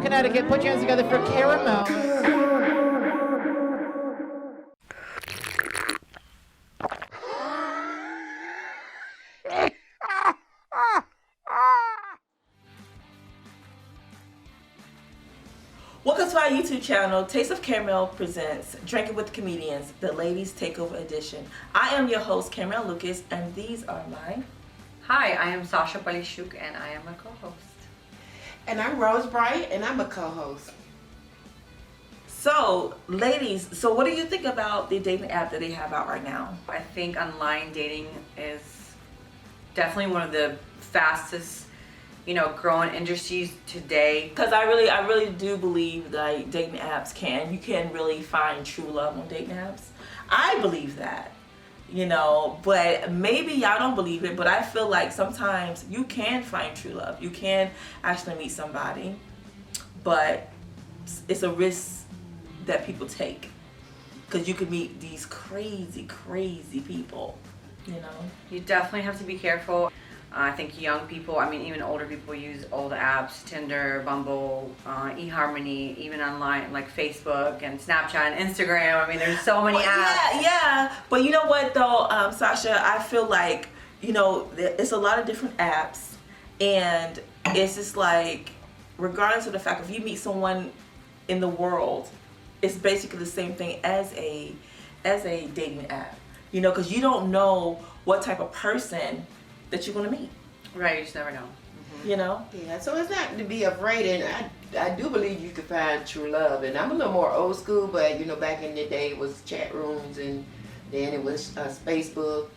Connecticut. Put your hands together for Caramel. Welcome to our YouTube channel. Taste of Caramel presents Drinking with Comedians, the Ladies Takeover Edition. I am your host, Caramel Lucas, and these are my... Hi, I am Sasha Polischuk, and I am a co-host. And I'm Rose Bryant, and I'm a co-host. So, ladies, so what do you think about the dating app that they have out right now? I think online dating is definitely one of the fastest, growing industries today. Because I really do believe that dating apps you can really find true love on dating apps. I believe that, but maybe y'all don't believe it, but I feel like sometimes you can find true love. You can actually meet somebody, but it's a risk that people take because you could meet these crazy people, You definitely have to be careful. I think young people, even older people use old apps, Tinder, Bumble, eHarmony, even online like Facebook and Snapchat and Instagram. There's so many apps. Yeah. But you know what though, Sasha, I feel like, it's a lot of different apps, and it's just like, regardless of the fact, if you meet someone in the world, it's basically the same thing as a dating app, because you don't know what type of person that you're going to meet. Right, you just never know. Mm-hmm. Yeah, so it's not to be afraid, and I do believe you can find true love. And I'm a little more old school, but back in the day it was chat rooms, and then it was Facebook,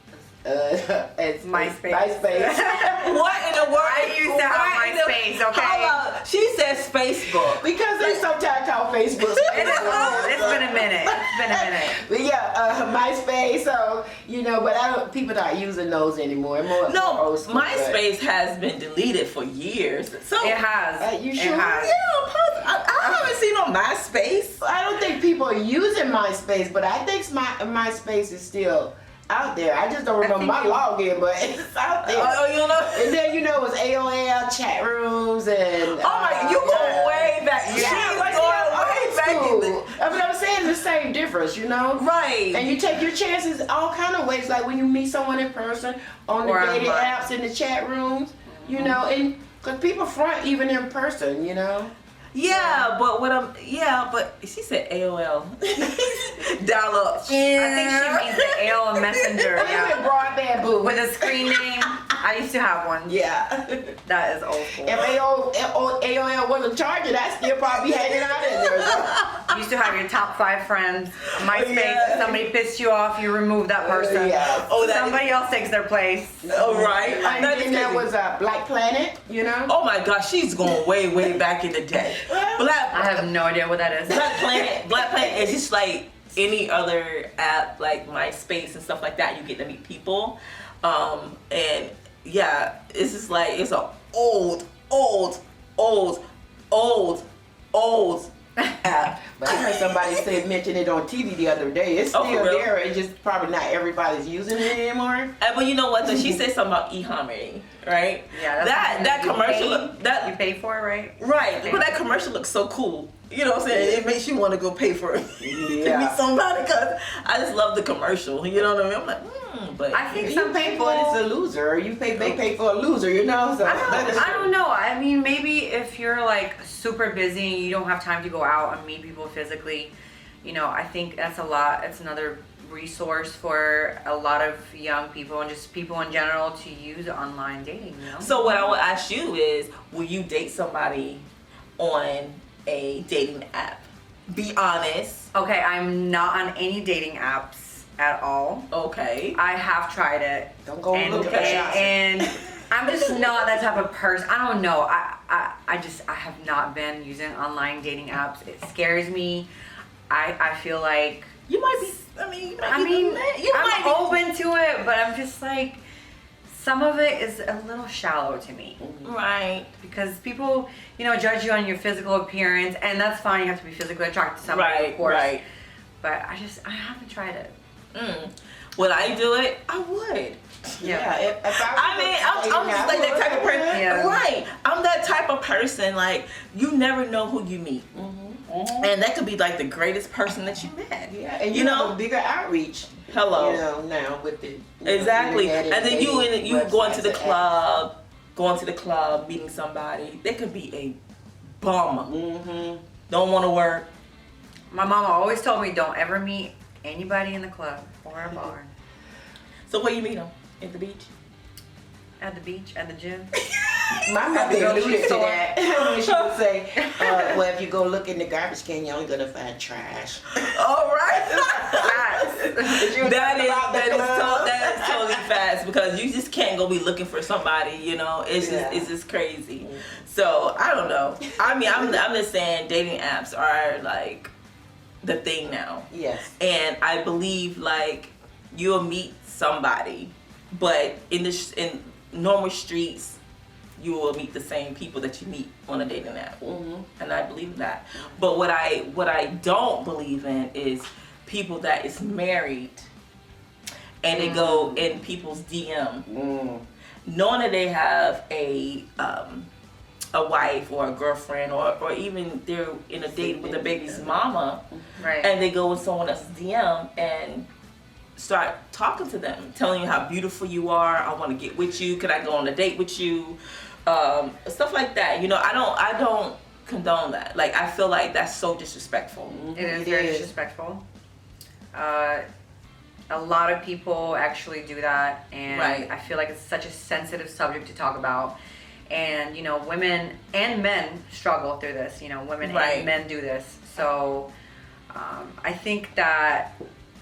and MySpace. What in the world? I used to have MySpace, okay? Hold on. She says Facebook. Because they sometimes call Facebook. It's been a minute. But yeah, MySpace. So but people not using those anymore. More old school, MySpace has been deleted for years. So it has. You sure? It has. Yeah, I haven't seen on MySpace. I don't think people are using MySpace, but I think MySpace is still out there. I just don't remember my login, but it's out there. Oh, you know? And then it was AOL chat rooms and. Oh my, you go way back. Yeah, She's going way back. I'm saying the same difference, Right. And you take your chances all kind of ways, like when you meet someone in person, on the dating apps, in the chat rooms, and because people front even in person, Yeah, but she said AOL. Dial up. I think she means the AOL Messenger. Yeah. Broadband booth. With a screen name. I used to have one. Yeah. That is old school. If AOL wasn't charging, I'd still probably be hanging out in there. You used to have your top 5 friends. MySpace, if somebody pissed you off, you remove that person. Somebody else takes their place. Oh, right. And then there was Black Planet, Oh my gosh, she's going way back in the day. I have no idea what that is. Black Planet is just like any other app, like MySpace and stuff like that. You get to meet people, and yeah, it's just like it's a old app. But I heard somebody mention it on TV the other day. It's still there. It's just probably not everybody's using it anymore. But you know what? Though she said something about eHarmony, right? Yeah, that commercial you pay for, right? Right, but that commercial looks so cool. You know what I'm saying? It makes you want to go pay for it to meet somebody, because I just love the commercial. You know what I mean? I'm like, but I think you pay for it, it's a loser. They pay for a loser, So I don't know. Maybe if you're like super busy and you don't have time to go out and meet people physically, I think that's a lot. It's another resource for a lot of young people and just people in general to use online dating. So what I would ask you is, will you date somebody on a dating app? Be honest. Okay, I'm not on any dating apps at all. Okay. I have tried it. Don't go look at that. And I'm just not that type of person. I don't know. I have not been using online dating apps. It scares me. I feel like you might be. I'm open to it, but I'm just like, some of it is a little shallow to me. Right. Because people, judge you on your physical appearance, and that's fine. You have to be physically attracted to somebody, of course. Right. But I haven't tried it. Would I do it? I would. Yeah. If I'm just like that type of person. Yeah. Right. I'm that type of person. Like, you never know who you meet. And that could be like the greatest person that you met. Yeah, and you know, have a bigger outreach. Hello. You know, now with the exactly. And then you going to the club, meeting somebody. They could be a bum. Don't want to work. My mama always told me, don't ever meet anybody in the club or a bar. So where you meet them? At the beach? At the beach, at the gym. My mother alluded to that when she would say, well, if you go look in the garbage can, you're only going to find trash. All right. that is totally fast, because you just can't go be looking for somebody, you know. It's just crazy. So, I don't know. I mean, I'm just saying dating apps are like the thing now. Yes. And I believe like you'll meet somebody, but in normal streets, you will meet the same people that you meet on a dating app. And I believe that. But what I don't believe in is people that is married and they go in people's DM knowing that they have a wife or a girlfriend or even they're in a date with a baby's mama, Right. and they go in someone else's DM and start talking to them, telling you how beautiful you are. I want to get with you. Can I go on a date with you? Stuff like that. You know, I don't condone that. Like, I feel like that's so disrespectful. It is very disrespectful. A lot of people actually do that, and Right. I feel like it's such a sensitive subject to talk about. And, you know, women and men struggle through this. You know, women Right. and men do this. So I think that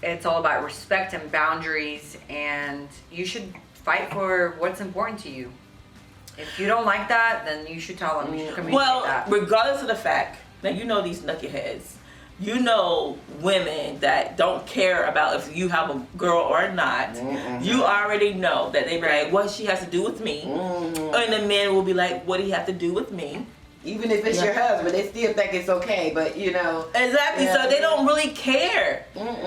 it's all about respect and boundaries, and you should fight for what's important to you. If you don't like that, then you should tell them. You should communicate Well, that. regardless of the fact that you know these knuckleheads, you know women that don't care about if you have a girl or not. You already know that they be like, what she has to do with me. And the men will be like, what do you have to do with me? Even if it's your husband, they still think it's okay, but you know. Exactly. So they don't really care.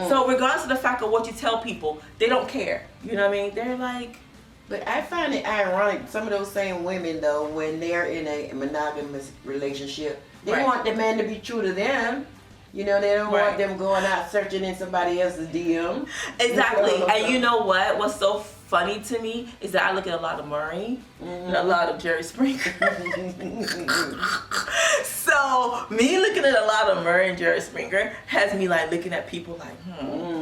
So regardless of the fact of what you tell people, they don't care. You know what I mean? They're like. But I find it ironic, some of those same women though, when they're in a monogamous relationship, they Right. want the man to be true to them. You know, they don't want them going out searching in somebody else's DM. Exactly. And you know what? What's so funny to me is that I look at a lot of Murray and a lot of Jerry Springer. So me looking at a lot of Murray and Jerry Springer has me like looking at people like,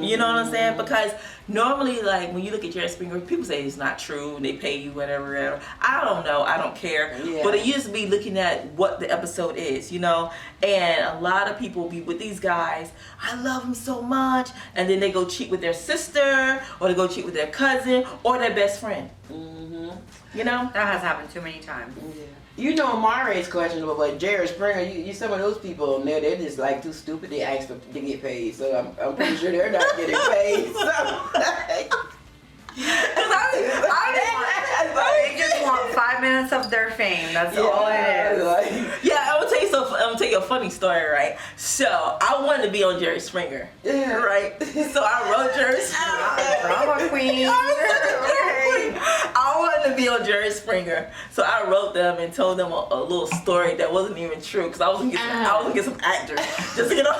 you know what I'm saying? Because normally, like when you look at Jerry Springer, people say it's not true and they pay you whatever. I don't know. I don't care. Yeah. But it used to be looking at what the episode is, you know. And a lot of people be with these guys. I love them so much, and then they go cheat with their sister, or they go cheat with their cousin, or their best friend. You know. That has happened too many times. Yeah. You know, Mari is questionable, but Jerry Springer, you some of those people, they're just like too stupid. They ask to get paid, so I'm pretty sure they're not getting paid. They just want 5 minutes of their fame. That's all it is. Yeah, I'm gonna tell you a funny story, right? So I wanted to be on Jerry Springer, right? So I wrote Jerry Springer. Drama queen. I wanted to be on Jerry Springer, so I wrote them and told them a little story that wasn't even true, because I was gonna get some actors just to get on.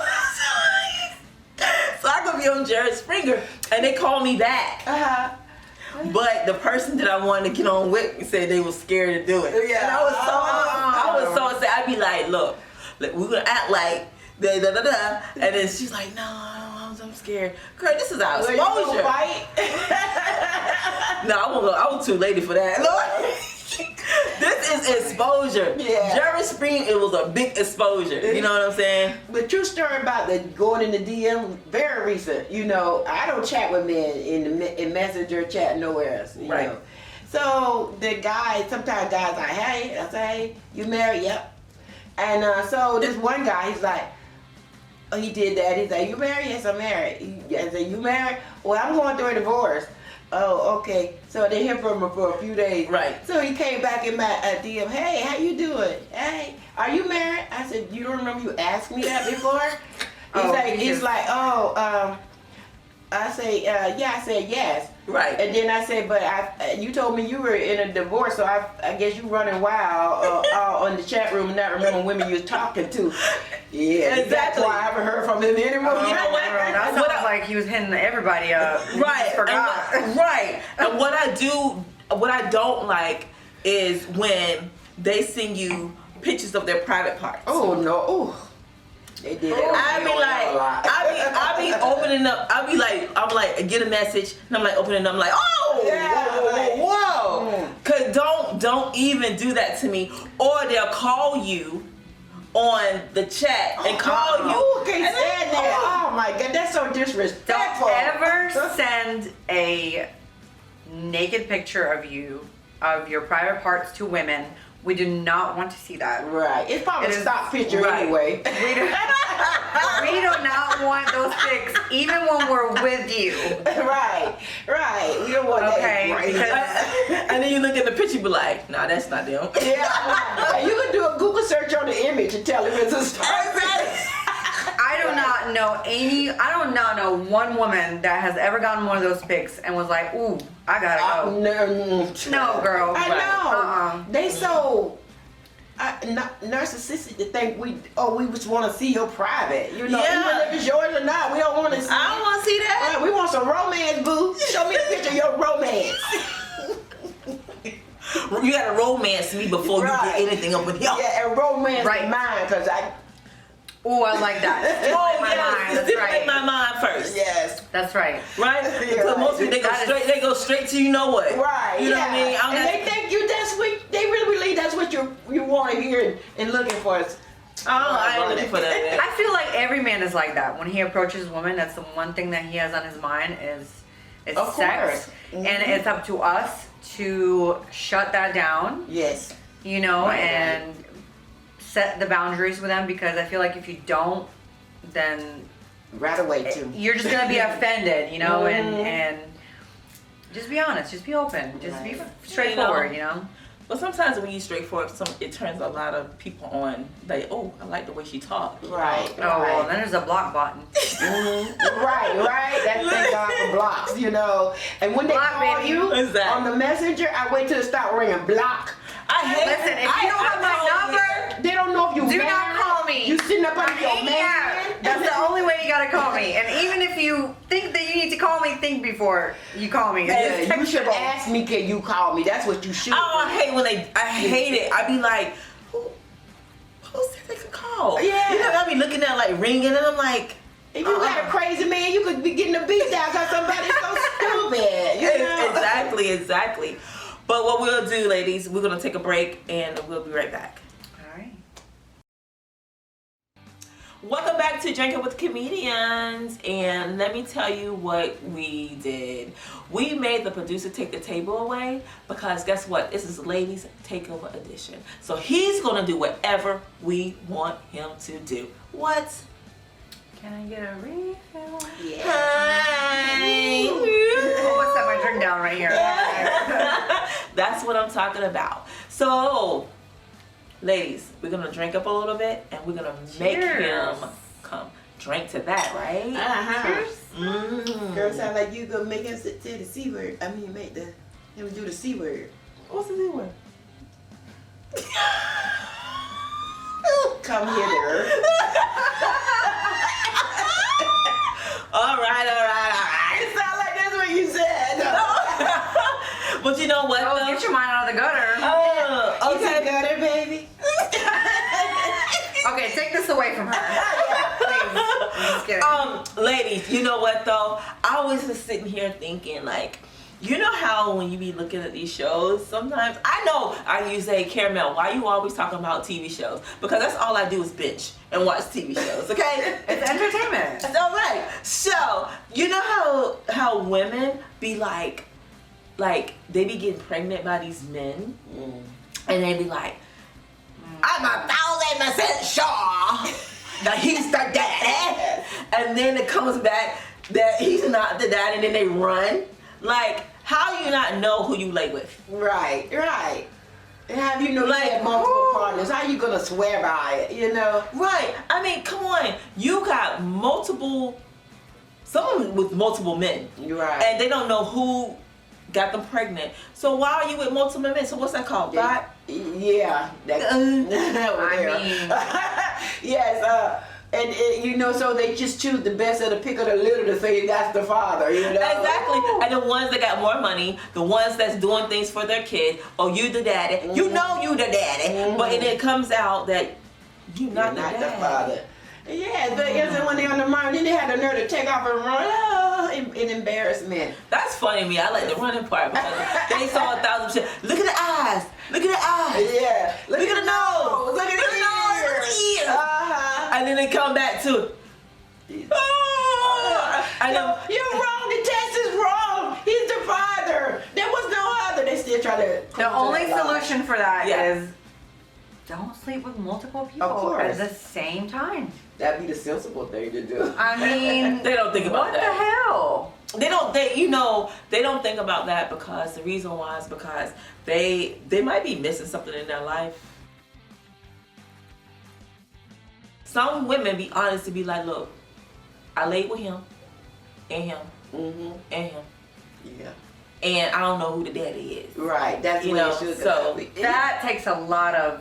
So I could be on Jerry Springer, and they called me back. But the person that I wanted to get on with said they were scared to do it. Yeah. And I was so sad. I'd be like, look, we're gonna act like da da da da, and then she's like, no, I'm scared. Girl, this is our exposure. No, I won't go. I was too lady for that. This is exposure. Yeah. Jerry Springer, it was a big exposure. You know what I'm saying? But true story about the going in the DM, very recent. You know, I don't chat with men in Messenger chat nowhere else. You know? So the guy, sometimes guys like, hey, I say, hey, you married? Yep. And so this one guy, he's like, oh, he did that. He's like, you married? Yes, I'm married. I said, you married? Well, I'm going through a divorce. Oh, okay. So I didn't hear from him for a few days. Right. So he came back in my DM. Hey, how you doing? Hey, are you married? I said, you don't remember you asked me that before? He's like, I say, yeah, I said yes. Right. And then I said, but you told me you were in a divorce, so I guess you running wild on the chat room and not remember women you was talking to. Yeah, Exactly. That's why I haven't heard from him anymore. You know what? That sounds like he was hitting everybody up. Right. Forgot. Right. And what I don't like is when they send you pictures of their private parts. Oh no. Oh. They did it. I be opening up. I'm like, get a message, and I'm like opening up. I'm like, oh, Yeah, whoa. Cause don't even do that to me. Or they'll call you on the chat and call you. Oh, can't stand that. Oh my God, that's so disrespectful. Don't ever send a naked picture of your private parts to women. We do not want to see that. Right. It's probably a stock picture anyway. We do not want those pics, even when we're with you. Right. We don't want that. Okay. And then you look at the picture, you be like, nah, that's not them. Yeah. And you can do a Google search on the image and tell if it's a stock picture. I do not know one woman that has ever gotten one of those pics and was like, ooh, I gotta go. No, girl. I know. They so narcissistic to think we just want to see your private. You know, even if it's yours or not, we don't want to see. I don't want to see that. Right, we want some romance, boo. Show me a picture of your romance. You gotta romance me before you get anything up with y'all. Yeah, and romance mine, because Ooh, I like that. Stimulate my mind first. Yes. That's right. Right? Because most people they go straight to you know what. Right. You know what I mean? And they think they really believe that's what you want to hear and looking for. I ain't looking for that. I feel like every man is like that. When he approaches a woman, that's the one thing that he has on his mind is sex. And it's up to us to shut that down. Yes. You know, and set the boundaries with them, because I feel like if you don't, then right away too. You're just gonna be offended, you know, and just be honest, just be open, just be straightforward, you know. But sometimes when you straightforward, it turns a lot of people on. Like, oh, I like the way she talked. Right. Oh, well, then there's a block button. Right. That's thank God for blocks, you know. And when they call you on the messenger, I wait till it stop ringing. Block. Listen, if you don't have my number, they don't know if you do not call me. You sitting up under your man. That's the only way you gotta call me. And even if you think that you need to call me, think before you call me. Yeah, you should ask me, can you call me? That's what you should. Oh, I hate it. I be like, who said they could call? Yeah. You know, I be looking at like ringing, and I'm like, if you got a crazy man, you could be getting a beat down because somebody's so stupid. You know? Exactly. But what we'll do, ladies, we're gonna take a break and we'll be right back. All right. Welcome back to Drinking with Comedians, and let me tell you what we did. We made the producer take the table away because guess what? This is ladies takeover edition. So he's gonna do whatever we want him to do. What? Can I get a refill? Yeah. Hi. Oh, let's set my drink down right here. That's what I'm talking about. So, ladies, we're gonna drink up a little bit and we're gonna make him come drink to that, right? Cheers. Girl, sound like you gonna make him say the C word. I mean, make him do the C word. What's the C word? Come here. All right. It sound like that's what you said. But you know what? Oh, get your mind out of the gutter. Oh, okay. You gutter, baby. Okay, take this away from her. Please. I'm just kidding. Ladies, you know what though? I was just sitting here thinking like, you know how when you be looking at these shows, sometimes, I know I use a Caramel, why you always talking about TV shows? Because that's all I do is binge and watch TV shows, okay? It's entertainment. That's all right. So, you know how women be like they be getting pregnant by these men, and they be like, I'm 1,000% sure that he's the daddy, and then it comes back that he's not the daddy, and then they run. Like, how do you not know who you lay with? Right. And how you know you had multiple partners? How you gonna swear by it, you know? Right. I mean, come on. You got multiple Someone with multiple men. You're right. And they don't know who got them pregnant. So why are you with multiple men? So what's that called? Yeah. Yes. And so they just choose the best of the pick of the litter to say that's the father, Exactly. And the ones that got more money, the ones that's doing things for their kid, oh, you the daddy. Mm-hmm. You know you the daddy. But it comes out that you're not the father. Yeah, but when they on the mind, then they had the nerve to take off and run in embarrassment. That's funny to me. I like the running part because they saw 1,000%. Look at the eyes. Look at the eyes. Yeah. Look at the nose. Look at the nose. Look at the ears. And then they come back to you're wrong. The test is wrong. He's the father. There was no other. They still try to. The only solution for that is don't sleep with multiple people at the same time. That'd be the sensible thing to do. I mean, they don't think about that. What the hell? They don't think about that because the reason why is because they might be missing something in their life. Some women be honest to be like, look, I laid with him and him and him. Yeah. And I don't know who the daddy is. Right. That's what it should. So that takes a lot of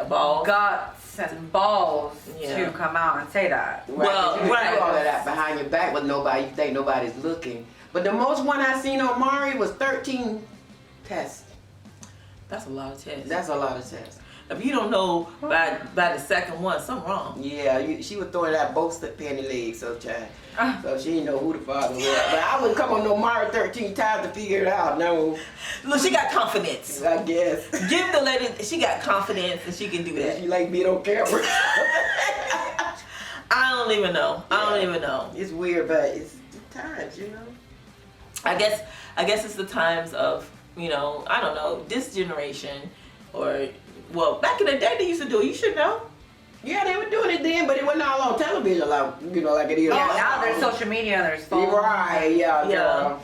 balls. Guts and balls to come out and say that. Right. Well, you can do all of that behind your back with nobody. You think nobody's looking. But the most one I seen on Mari was 13 tests. That's a lot of tests. That's a lot of tests. If you don't know by the second one, something wrong. Yeah, she was throwing that both penny legs, so she didn't know who the father was. But I wouldn't come on no Mari 13 times to figure it out. No. Look, she got confidence. I guess. Give the lady, she got confidence and she can do that. She like being on camera. I don't even know. I don't even know. It's weird, but it's the times, I guess it's the times of, I don't know, this generation or. Well, back in the day, they used to do it. You should know. Yeah, they were doing it then, but it wasn't all on television, like it is. Yeah, now there's social media, there's phones. Right, yeah.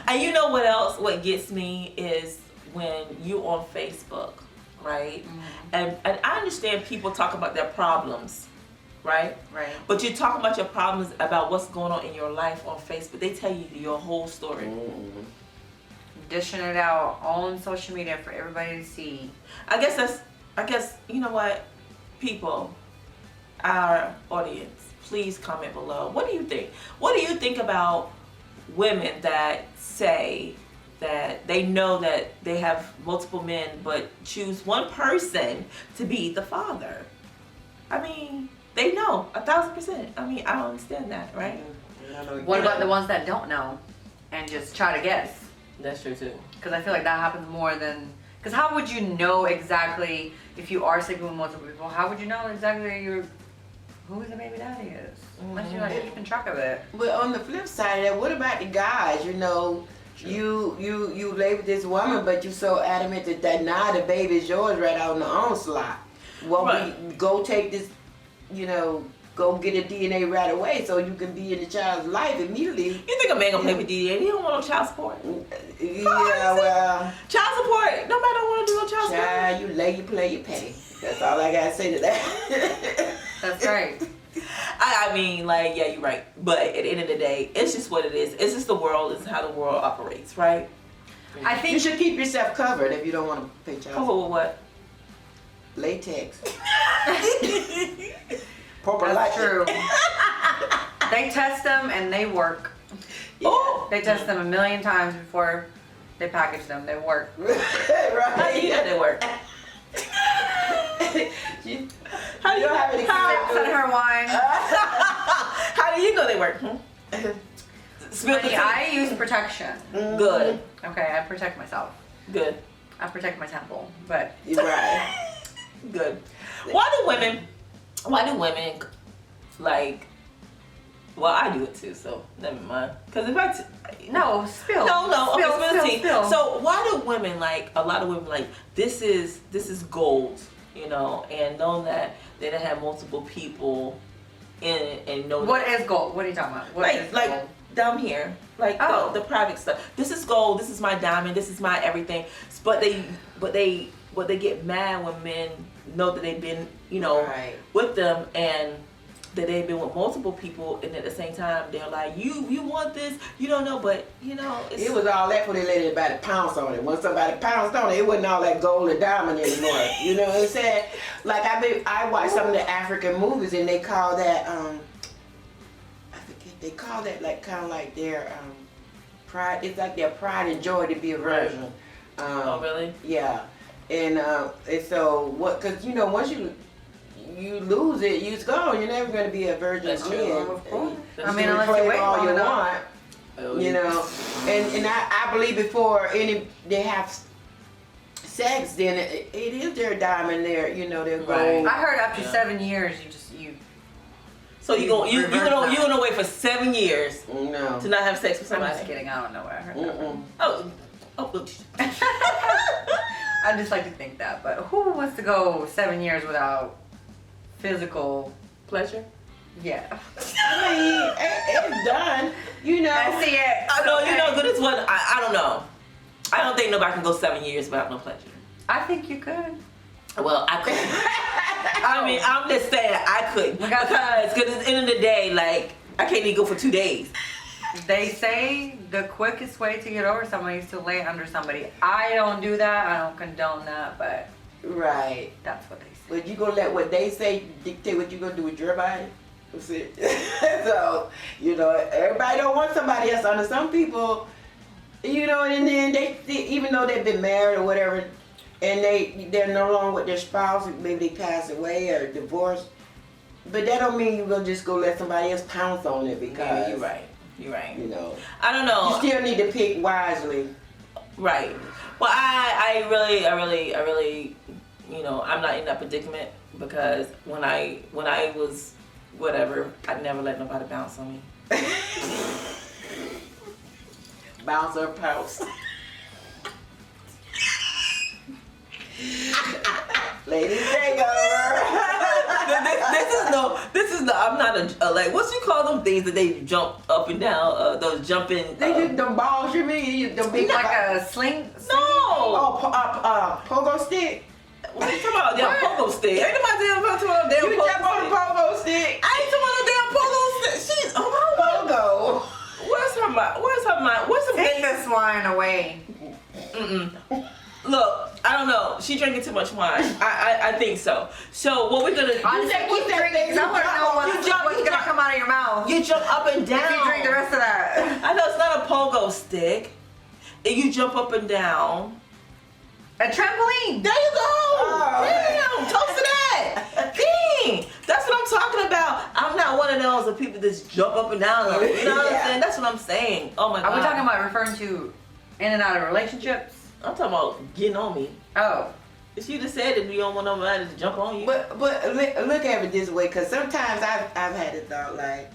And you know what else? What gets me is when you on Facebook, right? And I understand people talk about their problems, right? Right. But you talk about your problems, about what's going on in your life on Facebook. They tell you your whole story. Dishing it out on social media for everybody to see. I guess you know what, people, our audience, please comment below. What do you think? What do you think about women that say that they know that they have multiple men but choose one person to be the father? I mean, they know 1,000%. I mean, I don't understand that, right? What about the ones that don't know and just try to guess? That's true too. Because I feel like that happens more than. Because how would you know exactly if you are sleeping with multiple people? How would you know exactly who the baby daddy is? Unless you're like keeping track of it. But on the flip side of that, what about the guys? You lay with this woman, but you so adamant that now the baby's yours right out on the onslaught. Well, we go take this, go get a DNA right away so you can be in the child's life immediately. You think a man gonna play with DNA? He don't want no child support. Yeah, well. Child support. Nobody don't want to do no child support. Child, you lay, you play, you pay. That's all I gotta say to that. That's right. I mean, yeah, you're right. But at the end of the day, it's just what it is. It's just the world. It's how the world operates, right? I think you should keep yourself covered if you don't want to pay child support. Covered with what? Latex. That's true. They test them and they work. Oh, they test them 1,000,000 times before they package them. They work. Right. How do you know they work? How do you have any sips in her wine? How do you know they work? I use protection. Good. Okay, I protect myself. Good. I protect my temple, but you're right. Good. Why do women well, I do it too, so never mind. Because if I no, spill. No, spill, okay, spill the tea. Spill. So why do women a lot of women this is gold, and knowing that they don't have multiple people in it and know what is gold? What are you talking about? What is gold? Down here, the private stuff. This is gold. This is my diamond. This is my everything. But they get mad when men know that they've been, right. with them and that they've been with multiple people, and at the same time they're like, you want this, you don't know, but you know, It was all that before they let anybody pounce on it. Once somebody pounced on it, it wasn't all that gold and diamond anymore. You know what I'm saying? Like I watched some of the African movies, and they call that I forget, they call that like kind of like their pride. It's like their pride and joy to be a virgin. Oh really? Yeah, and so what? Cause you know once you lose it, you's gone. You're never gonna be a virgin That's true. again. Of course. I I mean, mean, unless you wait all long you enough. want. You know, and I believe before they have sex, then it is their diamond, you know, their gold. I heard after Yeah. 7 years, So you're gonna wait for 7 years No. to not have sex with I'm somebody? just kidding. I don't know where I heard that from. Oh. I just like to think that, but who wants to go 7 years without physical? Pleasure. Yeah. I mean, it's done. You know. I see it. I know, you know, but it's what I don't know. I don't think nobody can go 7 years without no pleasure. I think you could. Well, I couldn't. I mean, I'm just saying I couldn't because at the end of the day, like I can't even go for 2 days. They say the quickest way to get over somebody is to lay under somebody. I don't do that. I don't condone that, but Right. that's what they say. But you gonna let what they say dictate what you gonna do with your body? That's it. So, you know, everybody don't want somebody else under. Some people, you know, and then they even though they've been married or whatever, and they're no longer with their spouse, maybe they pass away or divorced. But that don't mean you're gonna just go let somebody else pounce on it because Yeah, you're right. You're right. You know, I don't know. you still need to pick wisely. Right. Well, I really, you know, I'm not in that predicament because when I was whatever, I never let nobody bounce on me. Bounce or pounce. Ladies takeover. This is no. I'm not a like. What you call them things that they jump up and down? Those jumping. They just them balls. You mean the big Like a sling? No. Oh, pogo stick. What you talking about? Damn pogo stick. Ain't nobody damn talking about damn You pogo jump on the stick. pogo stick. I ain't talking about no damn pogo stick. She's Pogo. Where's her mind? Where's the Take this wine away. Look, I don't know. She drinking too much wine. I think so. So what we're gonna do? Honestly, keep drinking. I want to know what's gonna come out of your mouth. You jump up and down. If you drink the rest of that. I know it's not a pogo stick. And you jump up and down. A trampoline. There you go. Oh. Damn, toast to that. Dang, that's what I'm talking about. I'm not one of those people that just jump up and down. You know what I'm saying? That's what I'm saying. Oh my god. Are we talking about referring to in and out of relationships? I'm talking about getting on me. Oh. If you just said that you don't want nobody to jump on you. But look at it this way, because sometimes I've had a thought like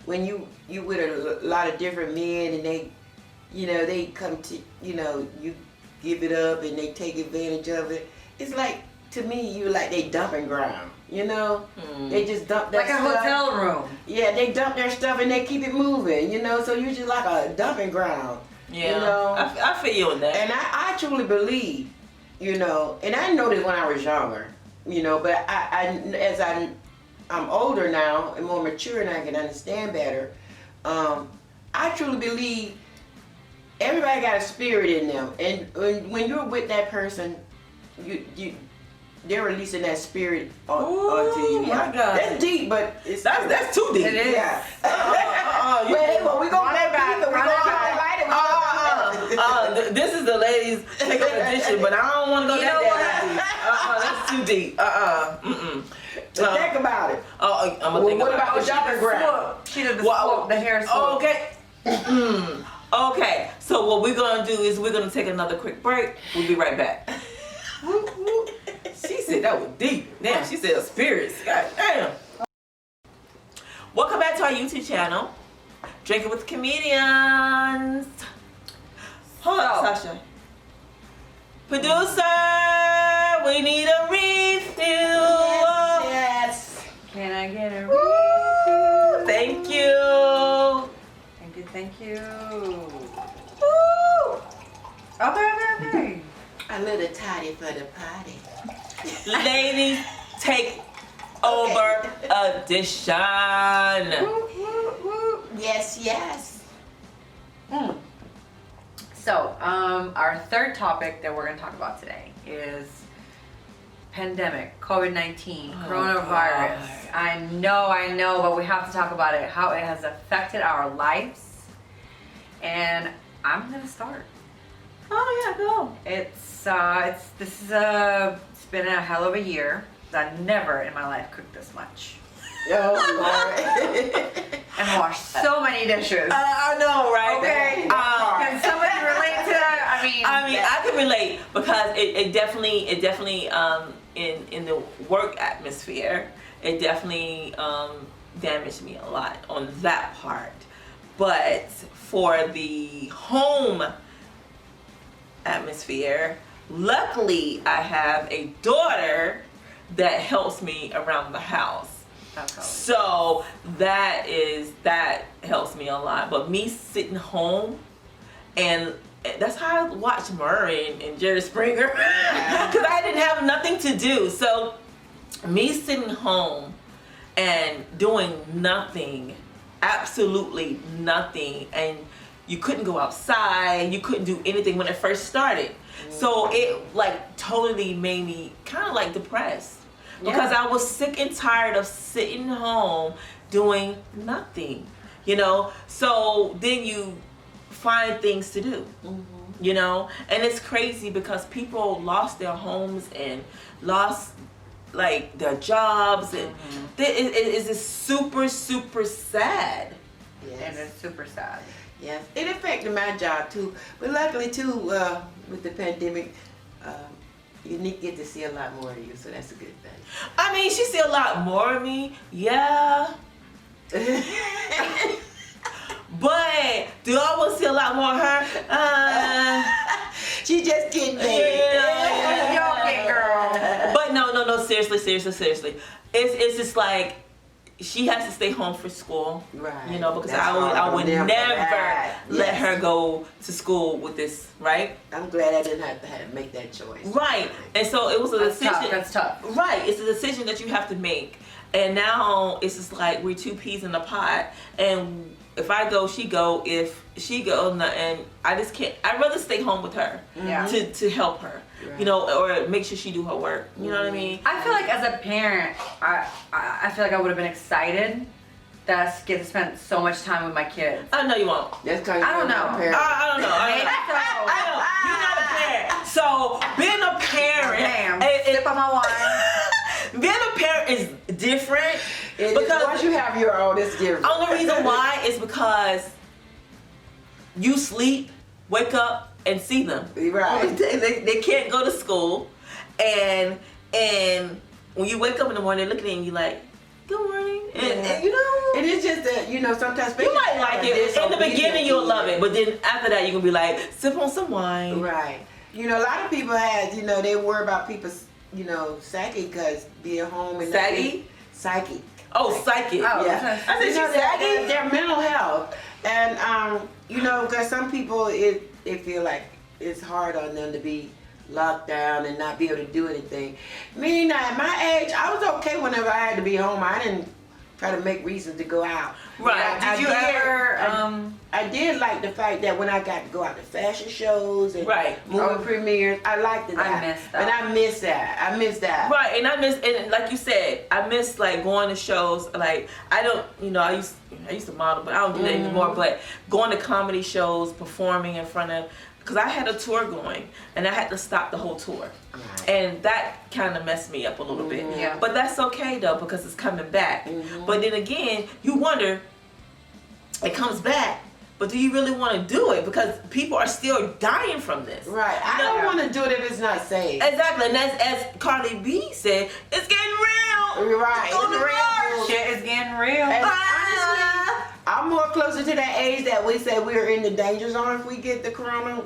when you with a lot of different men and they, you know, they come to, you know, you give it up and they take advantage of it. It's like, to me, you like they dumping ground. You know, they just dump their Like a stuff. hotel room. Yeah, they dump their stuff and they keep it moving. You know, so you're just like a dumping ground. Yeah, You know, I feel you on that. and I truly believe, you know, and I know this when I was younger, you know, but as I'm older now and more mature and I can understand better, I truly believe everybody got a spirit in them, and when you're with that person, they're releasing that spirit onto you. my God. That's deep, but That's too deep. It is. Yeah. You- We gonna make people. We gonna highlight it. This is the ladies takeover edition, but I don't want to go You know that deep. That's too deep. But think about it. I'm gonna think What about about the dumping ground? She did the swoop, the hair swoop. Okay. Okay. So what we're gonna do is we're gonna take another quick break. We'll be right back. She said that was deep. Damn, she said spirits. God damn. Welcome back to our YouTube channel, Drinking with Comedians. Hold up, Sasha. Producer, we need a refill. Yes. Can I get a Woo! Thank you. Thank you, thank you. Woo! Okay. A little toddy for the party. Ladies, take Takeover edition. Yes, yes. So, our third topic that we're going to talk about today is pandemic, COVID-19, coronavirus. God. I know, but we have to talk about it, how it has affected our lives. And I'm going to start. Oh yeah, go. It's been a hell of a year. I never in my life cooked this much Oh, Lord. and washed so many dishes. I know, right? Okay. Can somebody relate to that? I mean, I can relate because it definitely in the work atmosphere, it definitely damaged me a lot on that part. But for the home atmosphere, luckily I have a daughter that helps me around the house. So that helps me a lot. But me sitting home, and that's how I watched Murray and Jerry Springer, because I didn't have nothing to do. So me sitting home and doing nothing, absolutely nothing, and you couldn't go outside, you couldn't do anything when it first started. So it like totally made me kind of like depressed. Because I was sick and tired of sitting home doing nothing, you know. So then you find things to do, you know. And it's crazy because people lost their homes and lost like their jobs, and it is super, super sad. Yes. and it's super sad. Yes, it affected my job too. But luckily too, with the pandemic, you get to see a lot more of you, so that's a good thing. I mean, she see a lot more of me, yeah. But do I want to see a lot more of her? She just getting Yeah. there. Yo, okay, girl. But no, seriously. It's just like she has to stay home for school, Right. you know, because That's I would hard. never Right. let Yes. her go to school with this, right? I'm glad I didn't have to make that choice. Right. And so it was a decision. That's tough. Right. It's a decision that you have to make. And now it's just like we're two peas in a pot. And if I go, she go. If she go, and I just can't. I'd rather stay home with her Yeah. to help her, Right. you know, or make sure she do her work. You know what I mean? I feel like as a parent, I feel like I would have been excited that I get to spend so much time with my kids. I know you won't. That's kind I don't know. I don't know. I don't know. You're not a parent. So being a parent, Damn. it- Sip on my wine. being a parent is different. Because once you have your own, it's different. Only reason why is because you sleep, wake up, and see them. Right. They can't go to school, and when you wake up in the morning, they're looking at you, and you're like, "Good morning," and you know. And it's just that, you know, sometimes You might like it. In the beginning, you'll love it, but then after that, you're gonna be like, sip on some wine. Right. You know, a lot of people have, you know, they worry about people's, you know, psyche because being home and Saggy? Psyche. Oh, psychic. Oh, Yeah. I said You know, she's saggy. their mental health. And, you know, because some people, they feel like it's hard on them to be locked down and not be able to do anything. Me, now, at my age, I was okay whenever I had to be home. I didn't try to make reasons to go out. Right. Did you ever? I did like the fact that when I got to go out to fashion shows and Right. movie premieres, I liked that. I missed that. And I miss that. Right, and I miss, and like you said, I miss like going to shows. Like I don't, you know, I used to model, but I don't do that anymore. But going to comedy shows, performing in front of, because I had a tour going, and I had to stop the whole tour, Right. and that kind of messed me up a little bit. Yeah. But that's okay though, because it's coming back. But then again, you wonder, it comes back, but do you really want to do it? Because people are still dying from this. Right. I don't want to do it if it's not safe. Exactly, and as Cardi B said, it's getting real. Right. On the It's real. road. Shit is getting real. And Ah. honestly, I'm more closer to that age that we say we're in the danger zone. If we get the corona,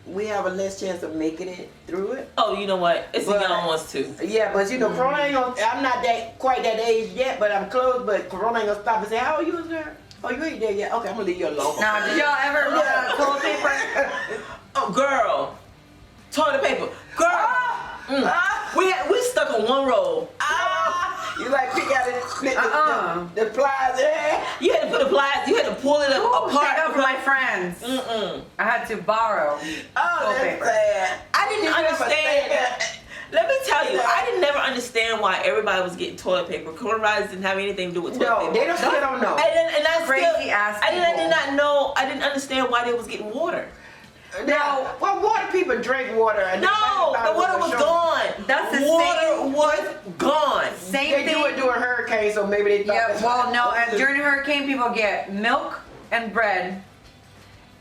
we have a less chance of making it through it. Oh, you know what? It's the But- young ones too. Yeah, but you know, corona ain't gonna, I'm not quite that age yet, but I'm close, but corona ain't gonna stop and say, how old you, sir? Oh, you ain't there yet? Okay, I'm gonna leave you alone. Now, did y'all ever run out of toilet paper? Oh, girl, toilet paper, girl. We stuck on one roll. You like pick out the pliers in half? You had to put the pliers. You had to pull it apart. Take up for my friends. I had to borrow toilet paper. Sad. I didn't understand. Let me tell you, I didn't never understand why everybody was getting toilet paper. Coronavirus didn't have anything to do with toilet paper. They still don't know. And I Crazy ass I did not know. I didn't understand why they was getting water. Now, well, water people drink water. And No, the water was gone. That's the water was gone. Same They thing. do it during hurricane, so maybe they thought. Yeah, that's well, no, why. during a hurricane, people get milk and bread.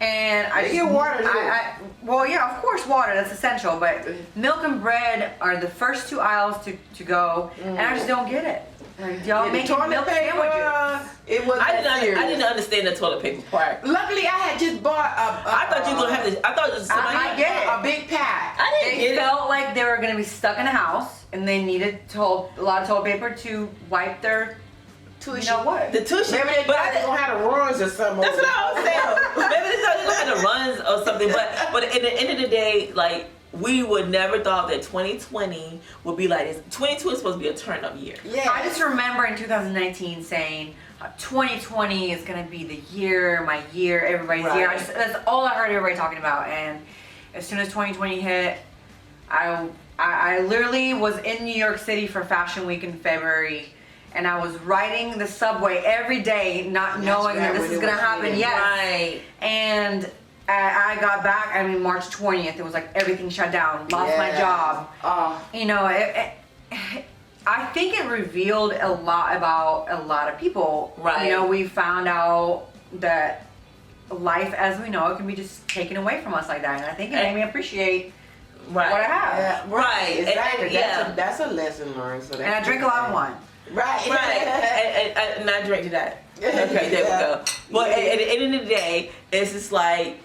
And They get water, too. well, yeah, of course, water, that's essential. But milk and bread are the first 2 aisles to go, and I just don't get it. Like, y'all Yeah, making milk sandwiches. It was. I didn't understand the toilet paper part. Luckily, I had just bought I thought you were gonna have this. I thought it was somebody. I get it. a big pack. I didn't They get it. felt like they were going to be stuck in a house, and they needed a lot of toilet paper to wipe their, you know what? The tushy. Maybe they but thought they gonna have the runs or something. That's what I was saying. Maybe they thought they were gonna runs or something. But at the end of the day, like, we would never thought that 2020 would be like this. 2020 is supposed to be a turn-up year. Yeah. I just remember in 2019 saying 2020 is going to be the year, my year, everybody's year. Right. That's all I heard everybody talking about. And as soon as 2020 hit, I literally was in New York City for Fashion Week in February, and I was riding the subway every day, not knowing that this is going to happen. Yes. Right. And I got back, March 20th, it was like everything shut down, lost my job. You know, I think it revealed a lot about a lot of people. Right. You know, we found out that life as we know it can be just taken away from us like that. And I think it made me appreciate what I have. Yeah, Right. Exactly. And That's a lesson learned. So And I drink a lot of wine. Right. Right. and I drank that. Okay, there we go. But at the end of the day, it's just like,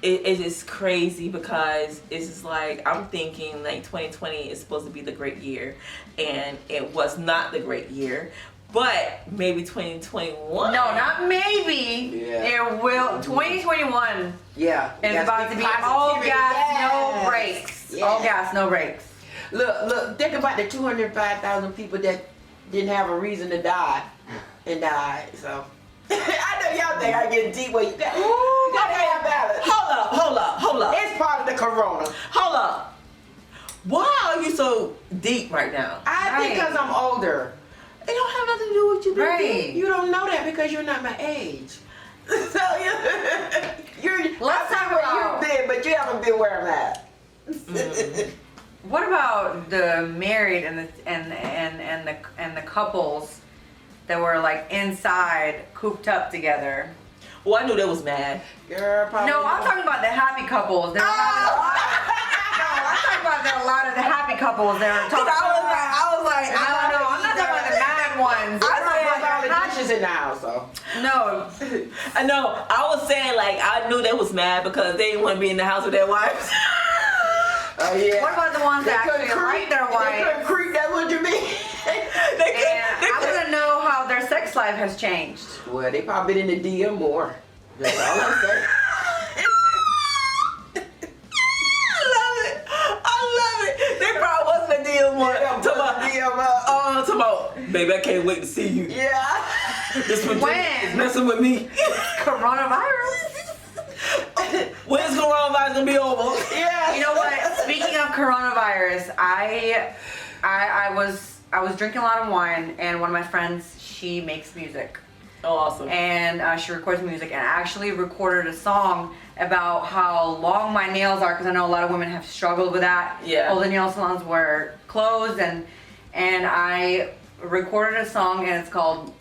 it is crazy because it's just like, I'm thinking like 2020 is supposed to be the great year, and it was not the great year. But maybe 2021. No, not maybe. Yeah. It will. 2021 Yeah. is about to be all positivity. gas, Yes. no brakes. Yes. All gas, no brakes. Look, think about the 205,000 people that didn't have a reason to die and died. So I know y'all think I get deep where you got to have balance. Hold up. It's part of the corona. Hold up. Why are you so deep right now? I think because I'm older. It don't have nothing to do with you being Right. deep. You don't know that because you're not my age. So Let's talk where about- you've been, but you haven't been where I'm at. What about the married and the couples that were like inside, cooped up together? Well, I knew they was mad. Girl, probably No, I'm talking about the happy couples. They were having a lot. No, I'm talking about a lot of the happy couples that are talking. I was like, I don't know. I'm not talking about the mad ones. I I'm talking talking about all the about dishes in the house, though. no. I know. I was saying like I knew they was mad because they didn't want to be in the house with their wives. Oh yeah. What about the ones that couldn't actually like their They wife? couldn't creep. That's what you mean. And I want to know how their sex life has changed. Well, they probably been in the DM more. That's all I'm saying. I love it. They probably wasn't a deal one. Talking about, baby, I can't wait to see you. Yeah. This one When? is messing with me. Coronavirus. When's coronavirus gonna be over? Yeah. You know what? Speaking of coronavirus, I was drinking a lot of wine, and one of my friends, she makes music, Oh, awesome. and she records music, and I actually recorded a song about how long my nails are, because I know a lot of women have struggled with that. Yeah. All the nail salons were closed, and I recorded a song, and it's called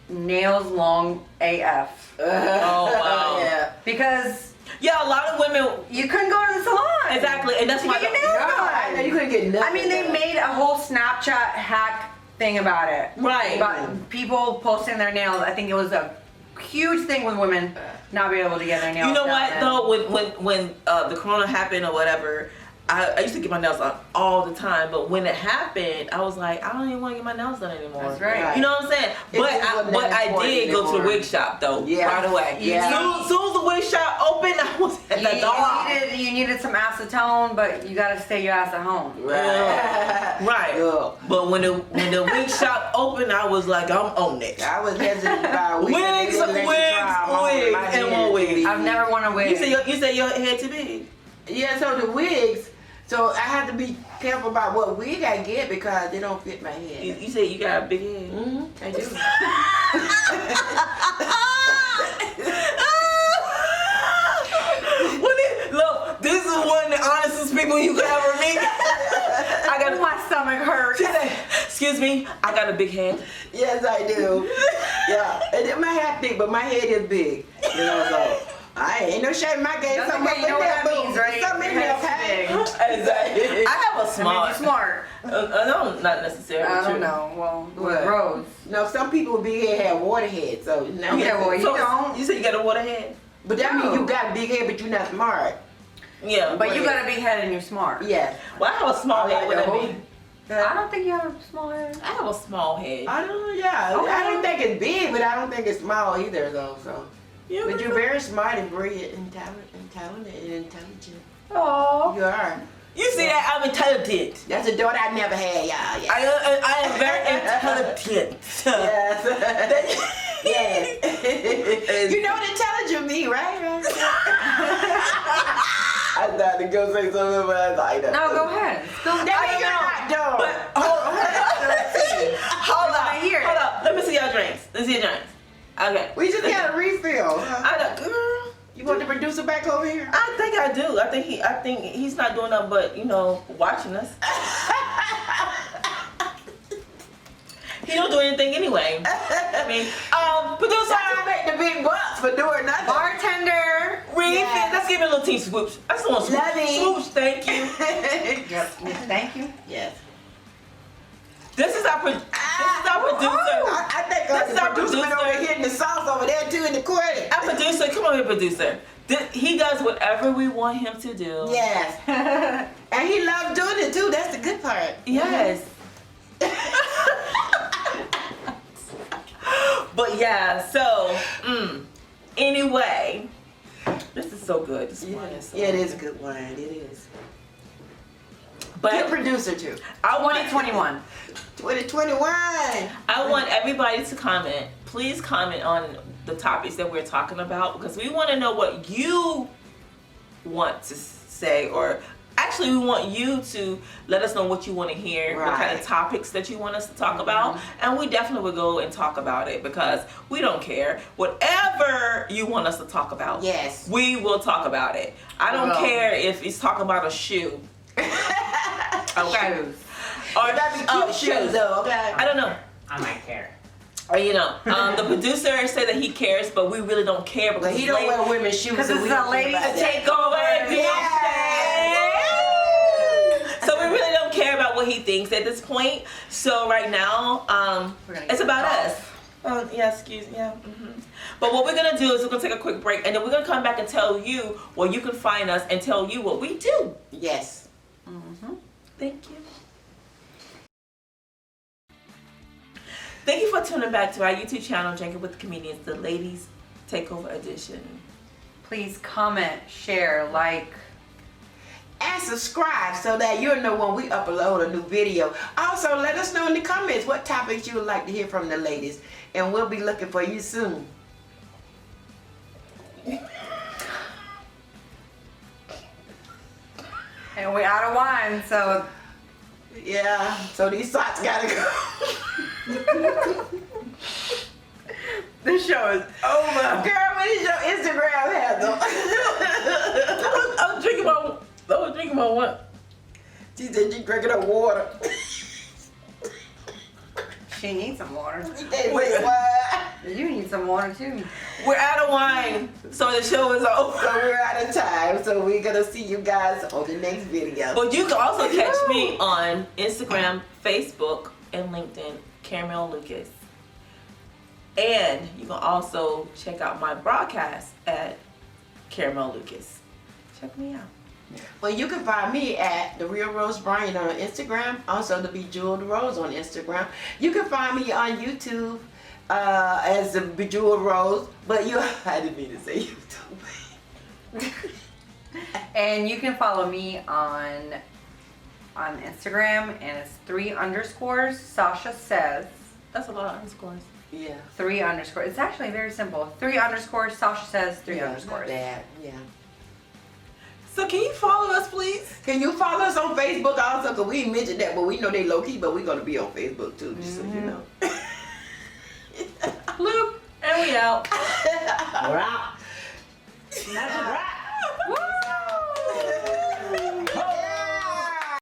Nails Long AF. Oh, wow. Yeah. Because Yeah, a lot of women. you couldn't go to the salon. Exactly, and that's To why. get your nails done. No, you couldn't get nothing. I mean, they made a whole Snapchat hack thing about it. Right. About people posting their nails. I think it was a huge thing with women not being able to get their nails You know done. what though? When the corona happened or whatever, I used to get my nails done all the time, but when it happened, I was like, I don't even want to get my nails done anymore. That's right. You know what I'm saying? But I did go to the wig shop though, right away. Yeah. Soon as the wig shop opened, I was at the door. You needed some acetone, but you gotta stay your ass at home. Right. Yeah. But when the wig shop opened, I was like, I'm on it. I was hesitant to buy a wig. Wigs, and more wigs. I've never worn a wig. You say your head too big? Yeah, so the wigs, so I have to be careful about what wig I get because they don't fit my head. You say you got a big head? Mm-hmm, I do. Look, this is one of the honestest people you could ever meet. I got my stomach hurts. Excuse me, I got a big head. Yes, I do. Yeah, and then my hair thick, but my head is big. You know, so I ain't no shame in my game. That's Something okay, you know what that means, right? Something in there, okay? Exactly. I have a small. You're smart. No, not necessarily. I don't true. know. Well, What? with Rose. No, some people with big head have water head, so now. Okay, well, you don't. You said you got a water head? But that means you got a big head, but you're not smart. Yeah. But you got a big head and you're smart. Yes. Well, I have a small head. What that mean? I don't think you have a small head. I have a small head. I don't know, yeah. Okay. I don't think it's big, but I don't think it's small either, though, so. Yeah, But you're very smart and brilliant and talented and intelligent. Oh. You are. You see that? I'm intelligent. That's a daughter I never had, y'all. Yeah. I am very intelligent. Yes. Yes. You know what intelligent mean, right? I thought to go say something, but I was like, No, go ahead. That means you're not dumb. But hold up. Let me see your drinks. Let's see your drinks. Okay. We just got a refill. I know, girl. You want the producer back over here? I think I do. I think he's not doing nothing but, watching us. He don't do anything anyway. I mean, producer. I make the big bucks for doing nothing. Bartender. Yes. Let's give him a little team swoosh. I just want swoosh. Love it. Swoosh, thank you. Yep. Thank you. Yes. This is our producer. I think This is our producer went over producer. hitting the sauce over there too in the corner. Our producer, come on here, producer. He does whatever we want him to do. Yes. And he loves doing it too. That's the good part. Yes. But yeah, so anyway, this is so good. This wine is so Yeah, it good. is a good wine. It is. But Good producer too. I want 2021. 2021. I want everybody to comment. Please comment on the topics that we're talking about because we want to know what you want to say, or actually we want you to let us know what you want to hear, what kind of topics that you want us to talk about, and we definitely will go and talk about it because we don't care. Whatever you want us to talk about, Yes. we will talk about it. I don't care if it's talking about a shoe. Okay. Or That'd be cute shoes though, okay? I don't know. I might care. Or the producer said that he cares, but we really don't care because But he don't wear women's shoes. Because so it's we a don't ladies' care about that. takeover. Yeah. So we really don't care about what he thinks at this point. So right now, it's about us. But what we're gonna do is we're gonna take a quick break, and then we're gonna come back and tell you where you can find us and tell you what we do. Yes. Thank you. Thank you for tuning back to our YouTube channel, Drinking with the Comedians, the Ladies Takeover Edition. Please comment, share, like. And subscribe so that you'll know when we upload a new video. Also, let us know in the comments what topics you would like to hear from the ladies. And we'll be looking for you soon. And we're out of wine, so Yeah, so these socks gotta go. this show is over. Girl, what is your Instagram handle? I was drinking my what? She said she drinking her water. She needs some water. Wait, what? You need some water too. We're out of wine, so the show is over. So we're out of time, so we're gonna see you guys on the next video. But you can also catch me on Instagram, Facebook, and LinkedIn, Caramel Lucas. And you can also check out my broadcast at Caramel Lucas. Check me out. Well, you can find me at The Real Rose Bryant on Instagram. Also, the Bejeweled Rose on Instagram. You can find me on YouTube as the Bejeweled Rose. But I didn't mean to say YouTube. And you can follow me on Instagram, and it's 3 underscores. Sasha says. That's a lot of underscores. Yeah. 3 underscores. It's actually very simple. 3 underscores. Sasha says 3 Yeah, underscores. not bad. Yeah. So can you follow us, please? Can you follow us on Facebook also? Because we mentioned that, but we know they low key, but we're going to be on Facebook too, just so you know. Bloop. And we out. We're out. Woo!